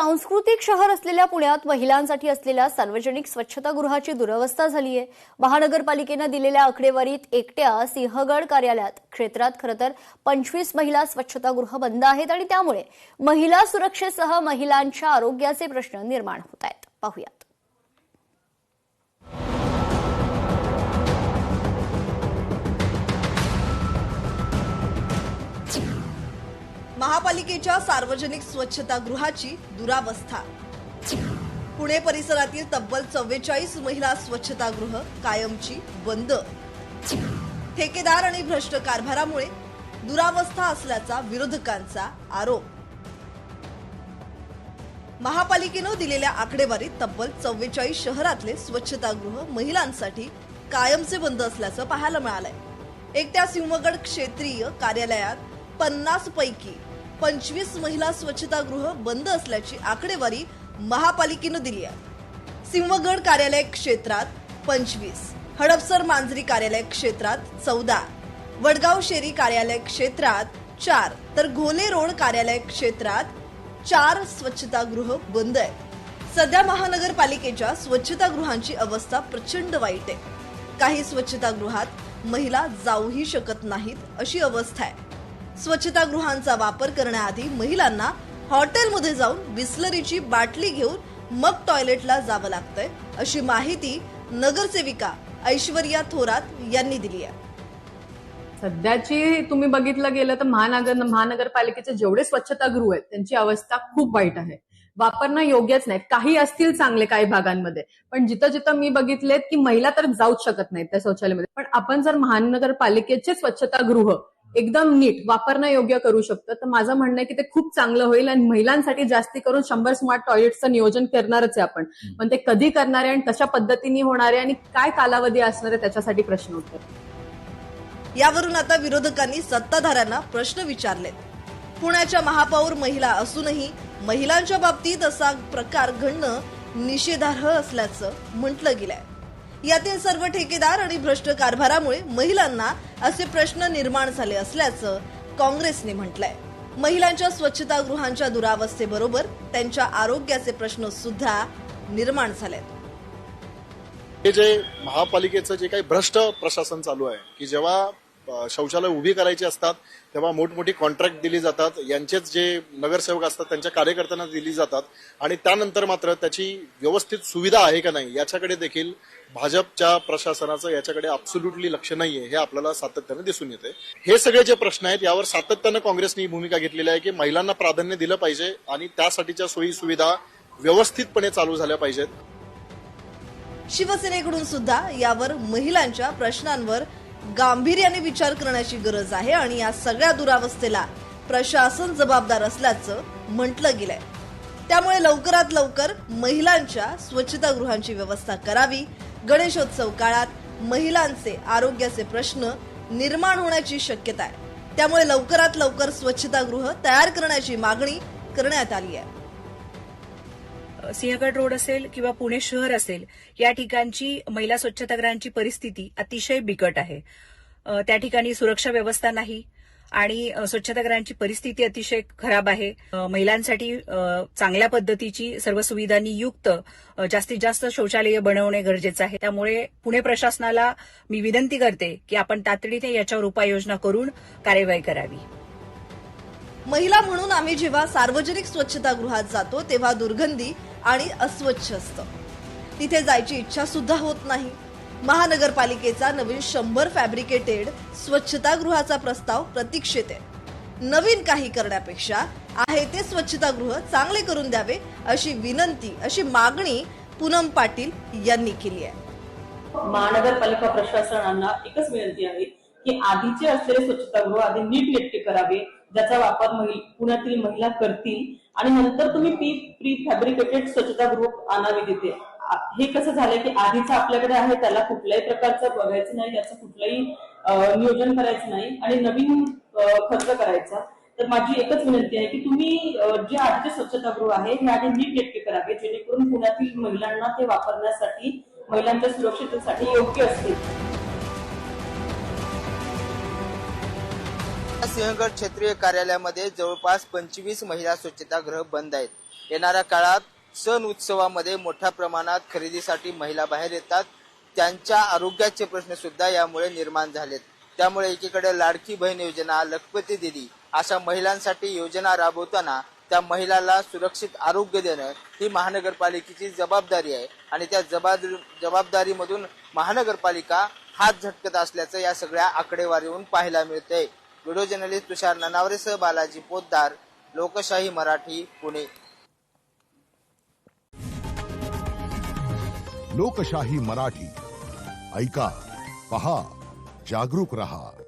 सांस्कृतिक शहर असलेल्या पुण्यात महिलांसाठी असलेल्या सार्वजनिक स्वच्छतागृहाची दुरवस्था झाली आहे। महानगरपालिकेनं दिलेल्या आकडेवारीत एकट्या सिंहगड कार्यालयात क्षेत्रात खरंतर 25 महिला स्वच्छतागृह बंद आहेत आणि त्यामुळे महिला सुरक्षेसह महिलांच्या आरोग्याचे प्रश्न निर्माण होत आहेत। पाहूयात। महापालिकेच्या सार्वजनिक स्वच्छतागृहाची दुरावस्था। पुणे परिसरातील तब्बल 44 महिला स्वच्छतागृह कायमची बंद। ठेकेदार आणि भ्रष्ट कारभारामुळे दुरावस्था असल्याचा विरोधकांचा आरोप। महापालिकेने दिलेल्या आकडेवारीत तब्बल 44 शहरातले स्वच्छतागृह महिलांसाठी कायमचे बंद असल्याचं पाहायला मिळालंय। एकट्या सिंहगड क्षेत्रीय कार्यालयात 50 पैकी 25 महिला स्वच्छतागृह बंद असल्याची आकडेवारी महापालिकेनं दिली आहे। सिंहगड कार्यालय क्षेत्रात 25, हडपसर मांजरी कार्यालय क्षेत्रात 14, वडगाव शेरी कार्यालय क्षेत्रात 4 तर घोले रोड कार्यालय क्षेत्रात 4 स्वच्छतागृह बंद आहेत। सध्या महानगरपालिकेच्या स्वच्छतागृहांची अवस्था प्रचंड वाईट आहे। काही स्वच्छतागृहात महिला जाऊही शकत नाहीत अशी अवस्था आहे। स्वच्छतागृहांचा वापर करण्याआधी महिलांना हॉटेलमध्ये जाऊन बिस्लरीची बाटली घेऊन मग टॉयलेटला जावं लागतंय अशी माहिती नगरसेविका ऐश्वर्या थोरात यांनी दिली आहे। सध्याची तुम्ही बघितलं गेलं तर महानगरपालिकेचे जेवढे स्वच्छतागृह आहेत त्यांची अवस्था खूप वाईट आहे। वापरणं योग्यच नाहीत। काही असतील चांगले काही भागांमध्ये, पण जिथं जिथं मी बघितलेत की महिला तर जाऊच शकत नाहीत त्या शौचालयामध्ये। पण आपण जर महानगरपालिकेचे स्वच्छतागृह एकदम नीट वापरणं योग्य करू शकतो तर माझं म्हणणं आहे की ते खूप चांगलं होईल आणि महिलांसाठी जास्ती करून 100 स्मार्ट टॉयलेट्सचं नियोजन करणारच आहे आपण। पण ते कधी करणार आहे आणि कशा पद्धतीने होणार आहे आणि काय कालावधी असणार आहे त्याच्यासाठी प्रश्न उत्तर। यावरून आता विरोधकांनी सत्ताधाऱ्यांना प्रश्न विचारलेत। पुण्याच्या महापौर महिला असूनही महिलांच्या बाबतीत असा प्रकार घडणं निषेधार्ह असल्याचं म्हटलं गेलंय। यातील सर्व ठेकेदार आणि भ्रष्ट कारभारामुळे महिलांना असे प्रश्न निर्माण झाले असल्याचं काँग्रेसने म्हटलंय। महिलांच्या स्वच्छतागृहांच्या दुरावस्थेबरोबर त्यांच्या आरोग्याचे प्रश्न सुद्धा निर्माण झालेत। हे जे महापालिकेचं जे काही भ्रष्ट प्रशासन चालू आहे की जेव्हा शौचालय उभी करायची असतात तेव्हा मोठमोठी कॉन्ट्रॅक्ट दिली जातात, यांचेच जे नगरसेवक असतात त्यांच्या कार्यकर्त्यांना दिली जातात आणि त्यानंतर मात्र त्याची व्यवस्थित सुविधा आहे का नाही याच्याकडे देखील भाजपच्या प्रशासनाचं याच्याकडे अब्सोल्युटली लक्ष नाहीये, हे आपल्याला सातत्याने दिसून येते। हे सगळे जे प्रश्न आहेत यावर सातत्यानं काँग्रेसने भूमिका घेतलेली आहे की महिलांना प्राधान्य दिलं पाहिजे आणि त्यासाठीच्या सोयी सुविधा व्यवस्थितपणे चालू झाल्या पाहिजेत। शिवसेनेकडून सुद्धा यावर महिलांच्या प्रश्नांवर गांभीर्याने विचार करण्याची गरज आहे आणि या सगळ्या दुरावस्थेला प्रशासन जबाबदार असल्याचं म्हटलं गेलंय। त्यामुळे लवकरात लवकर महिलांच्या स्वच्छतागृहांची व्यवस्था करावी। गणेशोत्सव काळात महिलांचे आरोग्याचे प्रश्न निर्माण होण्याची शक्यता आहे। त्यामुळे लवकरात लवकर स्वच्छतागृह तयार करण्याची मागणी करण्यात आली आहे। सिंहगड रोड असेल किंवा पुणे शहर असेल या ठिकाणची महिला स्वच्छतागृहांची परिस्थिती अतिशय बिकट आहे। त्या ठिकाणी सुरक्षा व्यवस्था नाही आणि स्वच्छतागृहांची परिस्थिती अतिशय खराब आहे। महिलांसाठी चांगल्या पद्धतीची सर्व सुविधांनी युक्त जास्तीत जास्त शौचालय बनवणे गरजेचं आहे। त्यामुळे पुणे प्रशासनाला मी विनंती करते की आपण तातडीने याच्यावर उपाययोजना करून कार्यवाही करावी। महिला म्हणून आम्ही जेव्हा सार्वजनिक स्वच्छतागृहात जातो तेव्हा दुर्गंधी आणि अस्वच्छ असतं, तिथे जायची इच्छा सुद्धा होत नाही। महानगरपालिकेचा नवीन 100 फॅब्रिकेटेड स्वच्छतागृहाचा प्रस्ताव प्रतीक्षेत आहे। नवीन काही करण्यापेक्षा आहे ते स्वच्छतागृह चांगले करून द्यावे अशी विनंती, अशी मागणी पूनम पाटील यांनी केली आहे। महानगरपालिका प्रशासनाला एकच विनंती आहे की आधीचे असलेले स्वच्छतागृह आधी नीटनेटके करावे, ज्याचा वापर पुण्यातील महिला करतील आणि नंतर तुम्ही प्री फॅब्रिकेटेड स्वच्छतागृह आणावे तिथे। हे कसं झालंय की आधीचं आपल्याकडे आहे त्याला कुठल्याही प्रकारचं बघायचं नाही, त्याचं कुठलंही नियोजन करायचं नाही आणि नवीन खर्च करायचा। तर माझी एकच विनंती आहे की तुम्ही जे आधीचे स्वच्छतागृह आहे हे आधी नीटनेटके करावे जेणेकरून पुण्यातील महिलांना ते वापरण्यासाठी, महिलांच्या सुरक्षिततेसाठी योग्य असतील। सिंहगड क्षेत्रीय कार्यालयामध्ये जवळपास 25 महिला स्वच्छतागृह बंद आहेत। येणाऱ्या काळात सण उत्सवामध्ये मोठ्या प्रमाणात खरेदीसाठी महिला बाहेर येतात. त्यांच्या आरोग्याचे प्रश्न सुद्धा यामुळे निर्माण झालेत. त्यामुळे एकीकडे लाडकी बहीण योजना, लखपती दिदी अशा महिलांसाठी योजना राबवताना त्या महिलाला सुरक्षित आरोग्य देणं ही महानगरपालिकेची जबाबदारी आहे आणि त्या जबाबदारीमधून महानगरपालिका हात झटकत असल्याचं या सगळ्या आकडेवारीवरून पाहायला मिळतंय. व्हिडिओ जर्नलिस्ट तुषार ननावरेसह बालाजी पोद्दार, लोकशाही मराठी, पुणे. लोकशाही मराठी ऐका, पहा, जागरूक रहा.